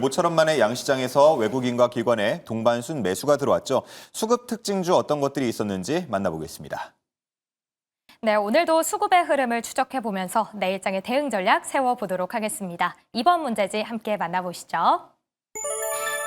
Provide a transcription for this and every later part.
모처럼 만에 양시장에서 외국인과 기관의 동반순 매수가 들어왔죠. 수급 특징주 어떤 것들이 있었는지 만나보겠습니다. 네, 오늘도 수급의 흐름을 추적해보면서 내일장의 대응 전략 세워보도록 하겠습니다. 이번 문제지 함께 만나보시죠.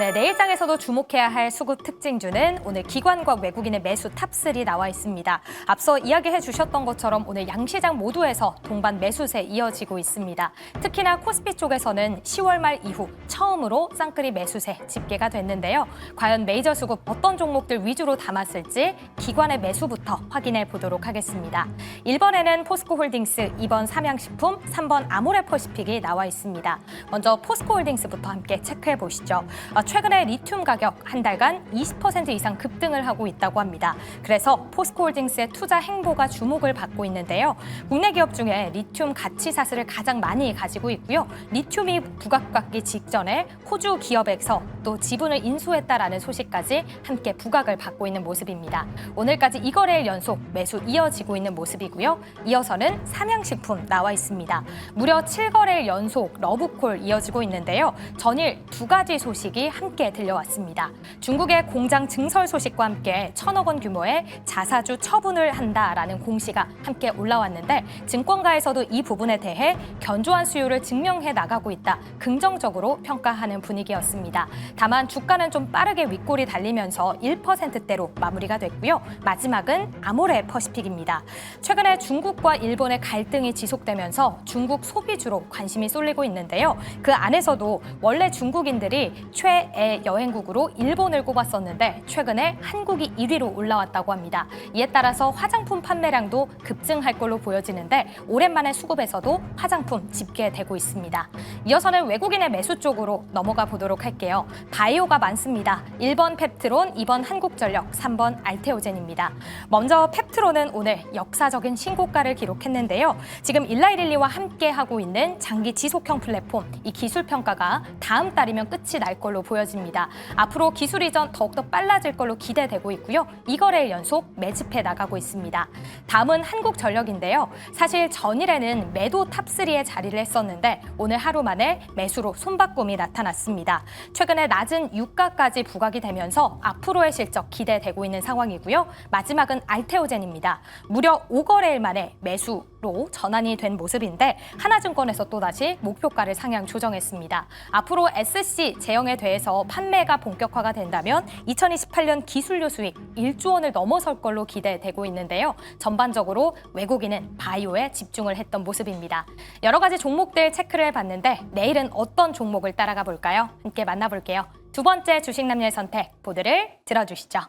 네, 내일장에서도 주목해야 할 수급 특징주는 오늘 기관과 외국인의 매수 탑3 나와 있습니다. 앞서 이야기해 주셨던 것처럼 오늘 양시장 모두에서 동반 매수세 이어지고 있습니다. 특히나 코스피 쪽에서는 10월 말 이후 처음으로 쌍끌이 매수세 집계가 됐는데요. 과연 메이저 수급 어떤 종목들 위주로 담았을지 기관의 매수부터 확인해 보도록 하겠습니다. 1번에는 포스코홀딩스, 2번 삼양식품, 3번 아모레퍼시픽이 나와 있습니다. 먼저 포스코홀딩스부터 함께 체크해 보시죠. 최근에 리튬 가격 한 달간 20% 이상 급등을 하고 있다고 합니다. 그래서 포스코홀딩스의 투자 행보가 주목을 받고 있는데요. 국내 기업 중에 리튬 가치 사슬을 가장 많이 가지고 있고요. 리튬이 부각받기 직전에 호주 기업에서 또 지분을 인수했다라는 소식까지 함께 부각을 받고 있는 모습입니다. 오늘까지 이거래일 연속 매수 이어지고 있는 모습이고요. 이어서는 삼양식품 나와 있습니다. 무려 7거래일 연속 러브콜 이어지고 있는데요. 전일 두 가지 소식이 함께 들려왔습니다. 중국의 공장 증설 소식과 함께 1,000억 원 규모의 자사주 처분을 한다라는 공시가 함께 올라왔는데 증권가에서도 이 부분에 대해 견조한 수요를 증명해 나가고 있다. 긍정적으로 평가하는 분위기였습니다. 다만 주가는 좀 빠르게 윗골이 달리면서 1%대로 마무리가 됐고요. 마지막은 아모레퍼시픽입니다. 최근에 중국과 일본의 갈등이 지속되면서 중국 소비주로 관심이 쏠리고 있는데요. 그 안에서도 원래 중국인들이 최애 여행국으로 일본을 꼽았었는데 최근에 한국이 1위로 올라왔다고 합니다. 이에 따라서 화장품 판매량도 급증할 걸로 보여지는데 오랜만에 수급에서도 화장품 집계되고 있습니다. 이어서는 외국인의 매수 쪽으로 넘어가 보도록 할게요. 바이오가 많습니다. 1번 펩트론, 2번 한국전력, 3번 알테오젠입니다. 먼저 펩트론은 오늘 역사적인 신고가를 기록했는데요. 지금 일라이릴리와 함께하고 있는 장기 지속형 플랫폼, 이 기술 평가가 다음 달이면 끝이 날 걸로 보여집니다. 앞으로 기술 이전 더욱더 빨라질 걸로 기대되고 있고요. 이거래일 연속 매집해 나가고 있습니다. 다음은 한국전력인데요. 사실 전일에는 매도 탑3에 자리를 했었는데 오늘 하루 만에 매수로 손바꿈이 나타났습니다. 최근에 낮은 유가까지 부각이 되면서 앞으로의 실적 기대되고 있는 상황이고요. 마지막은 알테오젠입니다. 무려 5거래일 만에 매수로 전환이 된 모습인데 하나증권에서 또다시 목표가를 상향 조정했습니다. 앞으로 SC 제형에 대해서 판매가 본격화가 된다면 2028년 기술료 수익 1조 원을 넘어설 걸로 기대되고 있는데요. 전반적으로 외국인은 바이오에 집중을 했던 모습입니다. 여러 가지 종목들 체크를 해봤는데 내일은 어떤 종목을 따라가 볼까요? 함께 만나볼게요. 두 번째 주식 남녀의 선택 보드를 들어주시죠.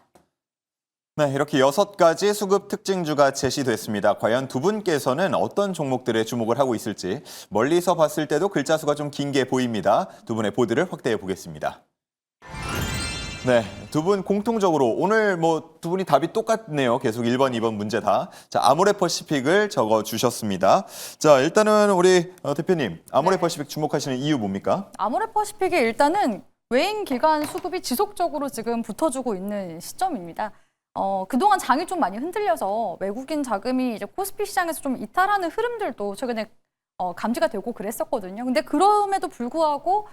네, 이렇게 6가지 수급 특징주가 제시됐습니다. 과연 두 분께서는 어떤 종목들에 주목을 하고 있을지 멀리서 봤을 때도 글자 수가 좀 긴 게 보입니다. 두 분의 보드를 확대해 보겠습니다. 네, 두 분 공통적으로 오늘 두 분이 답이 똑같네요. 계속 1번, 2번 문제 다. 자, 아모레퍼시픽을 적어주셨습니다. 자, 일단은 우리 대표님, 아모레퍼시픽 주목하시는 이유 뭡니까? 아모레퍼시픽이 일단은 외인 기관 수급이 지속적으로 지금 붙어주고 있는 시점입니다. 그동안 장이 좀 많이 흔들려서 외국인 자금이 이제 코스피 시장에서 좀 이탈하는 흐름들도 최근에 감지가 되고 그랬었거든요. 근데 그럼에도 불구하고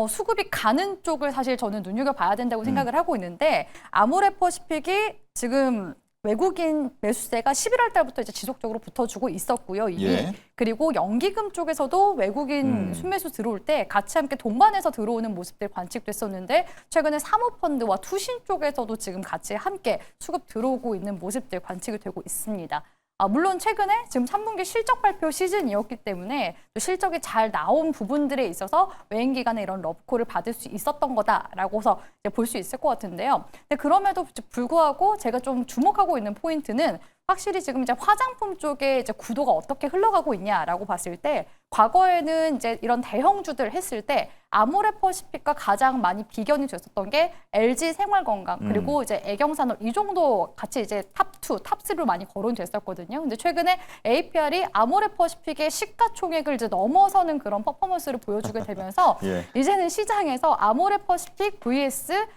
수급이 가는 쪽을 사실 저는 눈여겨봐야 된다고 생각을 하고 있는데 아모레퍼시픽이 지금 외국인 매수세가 11월 달부터 이제 지속적으로 붙어주고 있었고요. 이미. 예. 그리고 연기금 쪽에서도 외국인 순매수 들어올 때 같이 함께 동반해서 들어오는 모습들 관측됐었는데 최근에 사모펀드와 투신 쪽에서도 지금 같이 함께 수급 들어오고 있는 모습들 관측이 되고 있습니다. 물론 최근에 지금 3분기 실적 발표 시즌이었기 때문에 또 실적이 잘 나온 부분들에 있어서 외인 기관의 이런 러브콜을 받을 수 있었던 거다라고서 볼 수 있을 것 같은데요. 근데 그럼에도 불구하고 제가 좀 주목하고 있는 포인트는 확실히 지금 이제 화장품 쪽에 이제 구도가 어떻게 흘러가고 있냐라고 봤을 때 과거에는 이제 이런 대형주들 했을 때 아모레퍼시픽과 가장 많이 비견이 됐었던 게 LG 생활건강 그리고 이제 애경산업 이 정도 같이 이제 탑2, 탑3로 많이 거론이 됐었거든요. 근데 최근에 APR이 아모레퍼시픽의 시가총액을 이제 넘어서는 그런 퍼포먼스를 보여주게 되면서 예. 이제는 시장에서 아모레퍼시픽 vs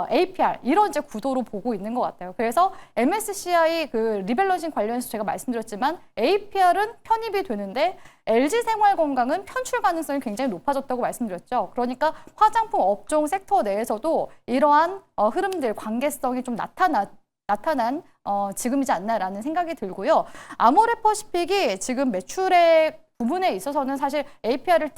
APR 이런 이제 구도로 보고 있는 것 같아요. 그래서 MSCI 그 리밸런싱 관련해서 제가 말씀드렸지만 APR은 편입이 되는데 LG생활건강은 편출 가능성이 굉장히 높아졌다고 말씀드렸죠. 그러니까 화장품 업종 섹터 내에서도 이러한 흐름들, 관계성이 좀 나타난 지금이지 않나라는 생각이 들고요. 아모레퍼시픽이 지금 매출의 부분에 있어서는 사실 APR을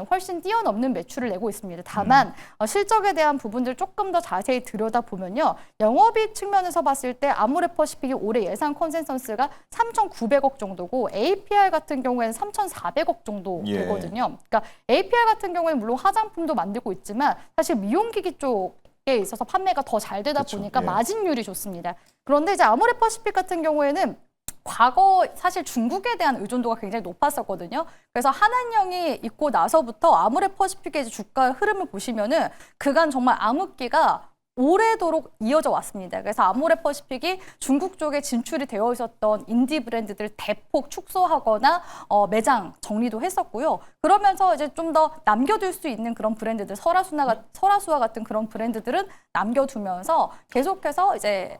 훨씬 뛰어넘는 매출을 내고 있습니다. 다만 실적에 대한 부분들 조금 더 자세히 들여다보면요. 영업이익 측면에서 봤을 때 아모레퍼시픽이 올해 예상 컨센서스가 3,900억 정도고 APR 같은 경우에는 3,400억 정도 되거든요. 그러니까 APR 같은 경우에는 물론 화장품도 만들고 있지만 사실 미용기기 쪽에 있어서 판매가 더 잘 되다 보니까 마진율이 좋습니다. 그런데 이제 아모레퍼시픽 같은 경우에는 과거 사실 중국에 대한 의존도가 굉장히 높았었거든요. 그래서 한한령이 있고 나서부터 아모레퍼시픽의 주가 흐름을 보시면은 그간 정말 암흑기가 오래도록 이어져 왔습니다. 그래서 아모레퍼시픽이 중국 쪽에 진출이 되어 있었던 인디 브랜드들 대폭 축소하거나 매장 정리도 했었고요. 그러면서 이제 좀 더 남겨둘 수 있는 그런 브랜드들, 설화수와 같은 그런 브랜드들은 남겨두면서 계속해서 이제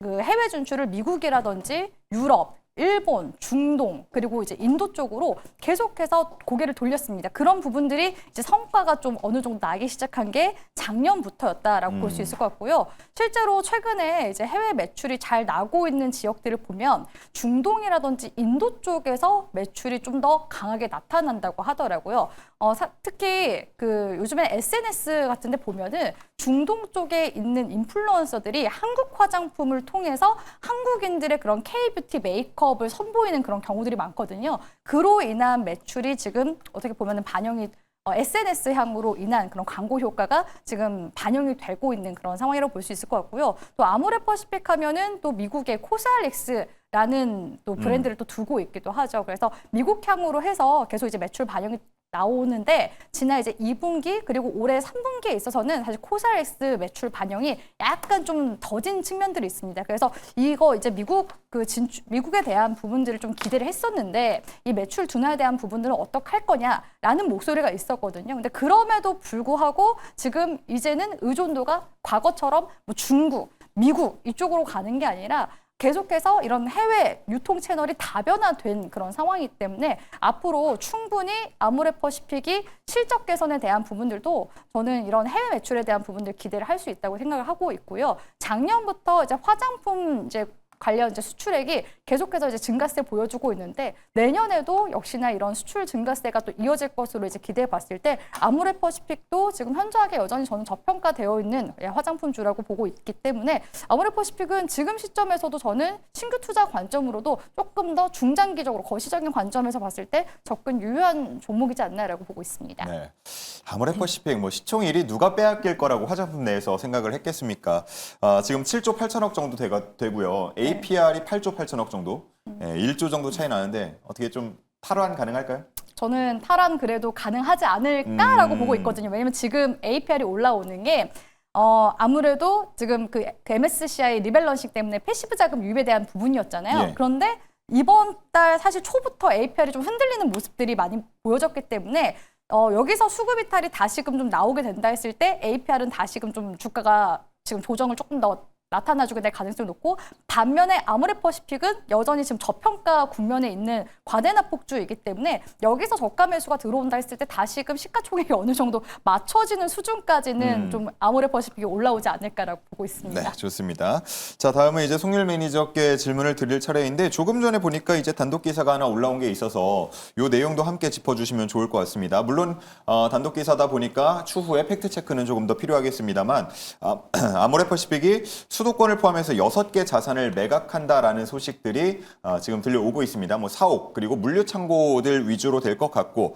그 해외 진출을 미국이라든지 유럽, 일본, 중동 그리고 이제 인도 쪽으로 계속해서 고개를 돌렸습니다. 그런 부분들이 이제 성과가 좀 어느 정도 나기 시작한 게 작년부터였다라고 볼 수 있을 것 같고요. 실제로 최근에 이제 해외 매출이 잘 나고 있는 지역들을 보면 중동이라든지 인도 쪽에서 매출이 좀 더 강하게 나타난다고 하더라고요. 특히 그 요즘에 SNS 같은 데 보면은 중동 쪽에 있는 인플루언서들이 한국 화장품을 통해서 한국인들의 그런 K-뷰티 메이크업을 선보이는 그런 경우들이 많거든요. 그로 인한 매출이 지금 어떻게 보면은 반영이 SNS 향으로 인한 그런 광고 효과가 지금 반영이 되고 있는 그런 상황이라고 볼 수 있을 것 같고요. 또 아모레퍼시픽 하면은 또 미국의 코스알릭스라는 또 브랜드를 또 두고 있기도 하죠. 그래서 미국향으로 해서 계속 이제 매출 반영이 나오는데 지난 이제 2분기 그리고 올해 3분기에 있어서는 사실 코스알릭스 매출 반영이 약간 좀 더딘 측면들이 있습니다. 그래서 이거 이제 미국에 대한 부분들을 좀 기대를 했었는데 이 매출 둔화에 대한 부분들은 어떻게 할 거냐라는 목소리가 있었거든요. 근데 그럼에도 불구하고 지금 이제는 의존도가 과거처럼 뭐 중국, 미국 이쪽으로 가는 게 아니라 계속해서 이런 해외 유통 채널이 다변화된 그런 상황이기 때문에 앞으로 충분히 아모레퍼시픽이 실적 개선에 대한 부분들도 저는 이런 해외 매출에 대한 부분들 기대를 할 수 있다고 생각을 하고 있고요. 작년부터 이제 화장품 관련 이제 수출액이 계속해서 이제 증가세 보여주고 있는데 내년에도 역시나 이런 수출 증가세가 또 이어질 것으로 이제 기대해 봤을 때 아모레퍼시픽도 지금 현저하게 여전히 저는 저평가되어 있는 화장품주라고 보고 있기 때문에 아모레퍼시픽은 지금 시점에서도 저는 신규 투자 관점으로도 조금 더 중장기적으로 거시적인 관점에서 봤을 때 접근 유효한 종목이지 않나라고 보고 있습니다. 네. 아모레퍼시픽 뭐 시총일이 누가 빼앗길 거라고 화장품 내에서 생각을 했겠습니까? 지금 7조 8천억 정도 되고요. APR이 8조 8천억 정도, 1조 정도 차이 나는데 어떻게 좀 탈환 가능할까요? 저는 탈환 그래도 가능하지 않을까라고 보고 있거든요. 왜냐면 지금 APR이 올라오는 게 아무래도 지금 그 MSCI 리밸런싱 때문에 패시브 자금 유입에 대한 부분이었잖아요. 그런데 이번 달 사실 초부터 APR이 좀 흔들리는 모습들이 많이 보여졌기 때문에 여기서 수급 이탈이 다시금 좀 나오게 된다 했을 때 APR은 다시금 좀 주가가 지금 조정을 조금 더 나타나주게 될 가능성이 높고 반면에 아모레퍼시픽은 여전히 지금 저평가 국면에 있는 과대납폭주이기 때문에 여기서 저가 매수가 들어온다 했을 때 다시금 시가총액이 어느 정도 맞춰지는 수준까지는 좀 아모레퍼시픽이 올라오지 않을까라고 보고 있습니다. 네, 좋습니다. 자, 다음은 이제 송율 매니저께 질문을 드릴 차례인데 조금 전에 보니까 이제 단독 기사가 하나 올라온 게 있어서 이 내용도 함께 짚어주시면 좋을 것 같습니다. 물론 단독 기사다 보니까 추후에 팩트 체크는 조금 더 필요하겠습니다만 아모레퍼시픽이 수도권을 포함해서 6개 자산을 매각한다라는 소식들이 지금 들려오고 있습니다. 뭐 사옥 그리고 물류 창고들 위주로 될 것 같고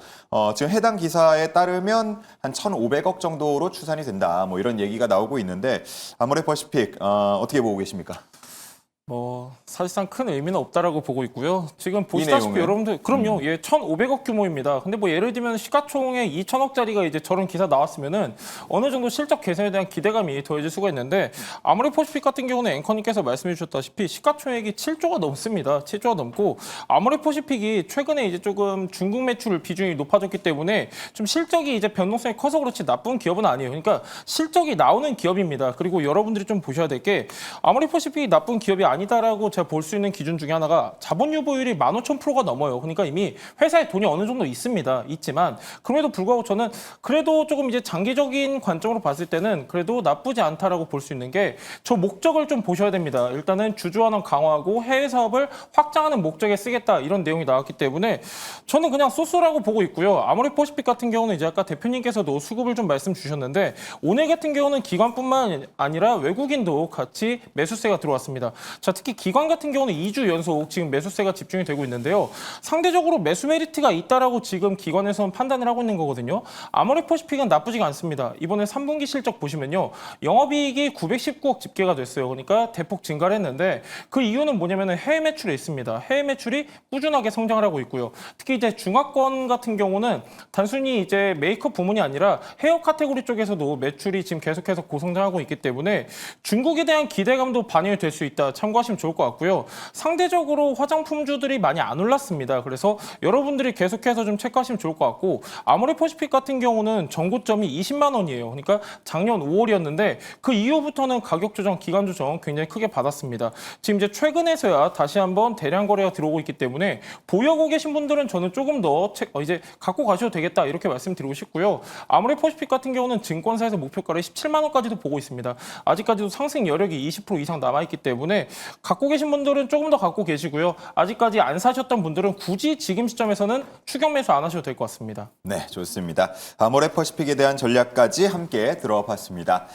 지금 해당 기사에 따르면 한 1,500억 정도로 추산이 된다. 뭐 이런 얘기가 나오고 있는데 아모레퍼시픽 어떻게 보고 계십니까? 사실상 큰 의미는 없다라고 보고 있고요. 지금 보시다시피 내용은? 여러분들, 그럼요. 예, 1,500억 규모입니다. 근데 뭐 예를 들면 시가총액 2천억짜리가 이제 저런 기사 나왔으면은 어느 정도 실적 개선에 대한 기대감이 더해질 수가 있는데 아모레퍼시픽 같은 경우는 앵커님께서 말씀해 주셨다시피 시가총액이 7조가 넘습니다. 7조가 넘고 아모레퍼시픽이 최근에 이제 조금 중국 매출 비중이 높아졌기 때문에 좀 실적이 이제 변동성이 커서 그렇지 나쁜 기업은 아니에요. 그러니까 실적이 나오는 기업입니다. 그리고 여러분들이 좀 보셔야 될 게 아모레퍼시픽이 나쁜 기업이 아니다라고 제가 볼 수 있는 기준 중에 하나가 자본 유보율이 15,000%가 넘어요. 그러니까 이미 회사에 돈이 어느 정도 있습니다. 있지만 그럼에도 불구하고 저는 그래도 조금 이제 장기적인 관점으로 봤을 때는 그래도 나쁘지 않다라고 볼 수 있는 게 저 목적을 좀 보셔야 됩니다. 일단은 주주환원 강화하고 해외 사업을 확장하는 목적에 쓰겠다 이런 내용이 나왔기 때문에 저는 그냥 소스라고 보고 있고요. 아모레퍼시픽 같은 경우는 이제 아까 대표님께서도 수급을 좀 말씀 주셨는데 오늘 같은 경우는 기관뿐만 아니라 외국인도 같이 매수세가 들어왔습니다. 자, 특히 기관 같은 경우는 2주 연속 지금 매수세가 집중이 되고 있는데요. 상대적으로 매수 메리트가 있다라고 지금 기관에서는 판단을 하고 있는 거거든요. 아모레퍼시픽은 나쁘지가 않습니다. 이번에 3분기 실적 보시면요. 영업이익이 919억 집계가 됐어요. 그러니까 대폭 증가를 했는데 그 이유는 뭐냐면 해외 매출에 있습니다. 해외 매출이 꾸준하게 성장을 하고 있고요. 특히 이제 중화권 같은 경우는 단순히 이제 메이크업 부문이 아니라 헤어 카테고리 쪽에서도 매출이 지금 계속해서 고성장하고 있기 때문에 중국에 대한 기대감도 반영이 될 수 있다. 참고하시면 좋을 것 같고요. 상대적으로 화장품주들이 많이 안 올랐습니다. 그래서 여러분들이 계속해서 좀 체크하시면 좋을 것 같고 아모레퍼시픽 같은 경우는 전고점이 20만 원이에요. 그러니까 작년 5월이었는데 그 이후부터는 가격 조정, 기간 조정 굉장히 크게 받았습니다. 지금 이제 최근에서야 다시 한번 대량 거래가 들어오고 있기 때문에 보유하고 계신 분들은 저는 조금 더 이제 갖고 가셔도 되겠다 이렇게 말씀드리고 싶고요. 아모레퍼시픽 같은 경우는 증권사에서 목표가를 17만 원까지도 보고 있습니다. 아직까지도 상승 여력이 20% 이상 남아있기 때문에 갖고 계신 분들은 조금 더 갖고 계시고요. 아직까지 안 사셨던 분들은 굳이 지금 시점에서는 추격 매수 안 하셔도 될 것 같습니다. 네, 좋습니다. 아모레퍼시픽에 대한 전략까지 함께 들어봤습니다.